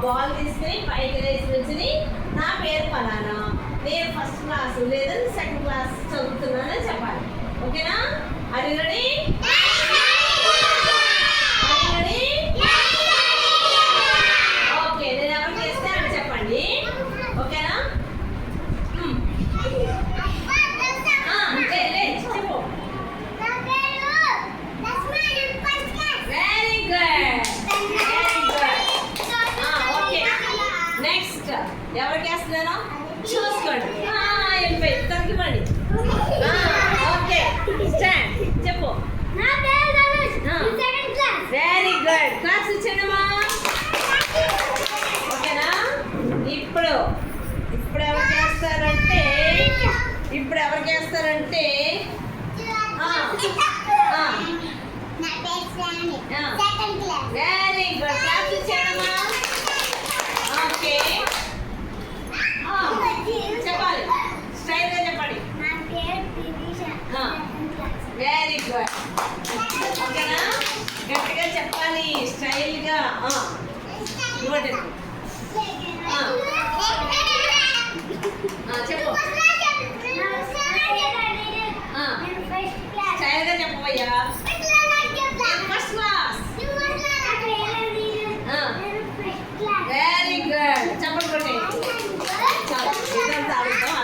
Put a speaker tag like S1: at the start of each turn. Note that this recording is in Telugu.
S1: బాల్ తీసుకుని పైకి వేసి నుంచి నా పేరు ఫలానా, నేను ఫస్ట్ క్లాస్ లేదా సెకండ్ క్లాస్ చదువుతున్నానని చెప్పాలి. ఓకేనా? అది రెడీ? ఓకే, నేను ఎవరికి చేస్తే అని చెప్పండి. ఓకేనా? చెప్పు. Very good, very good. Okay, next ఎవరికి వేస్తున్నాను చూసుకోండి. వెళ్ళిపోయి తగ్గిపోండి. Okay, stand. చెప్పు. Very good. క్లాస్ ఇచ్చానమ్మా. ఓకేనా? ఇప్పుడు ఎవరికి వేస్తారంటే వెరీ గుడ్. క్లాస్ ఇచ్చానమ్మా. ఓకే, చెప్పాలి. స్టైల్గా చెప్పండి. Very good. ఓకేనా? గట్టిగా చెప్పాలి, స్టైల్గా. ఇవ్వండి. చెప్పు. స్టైల్గా చెప్పవయ్యా.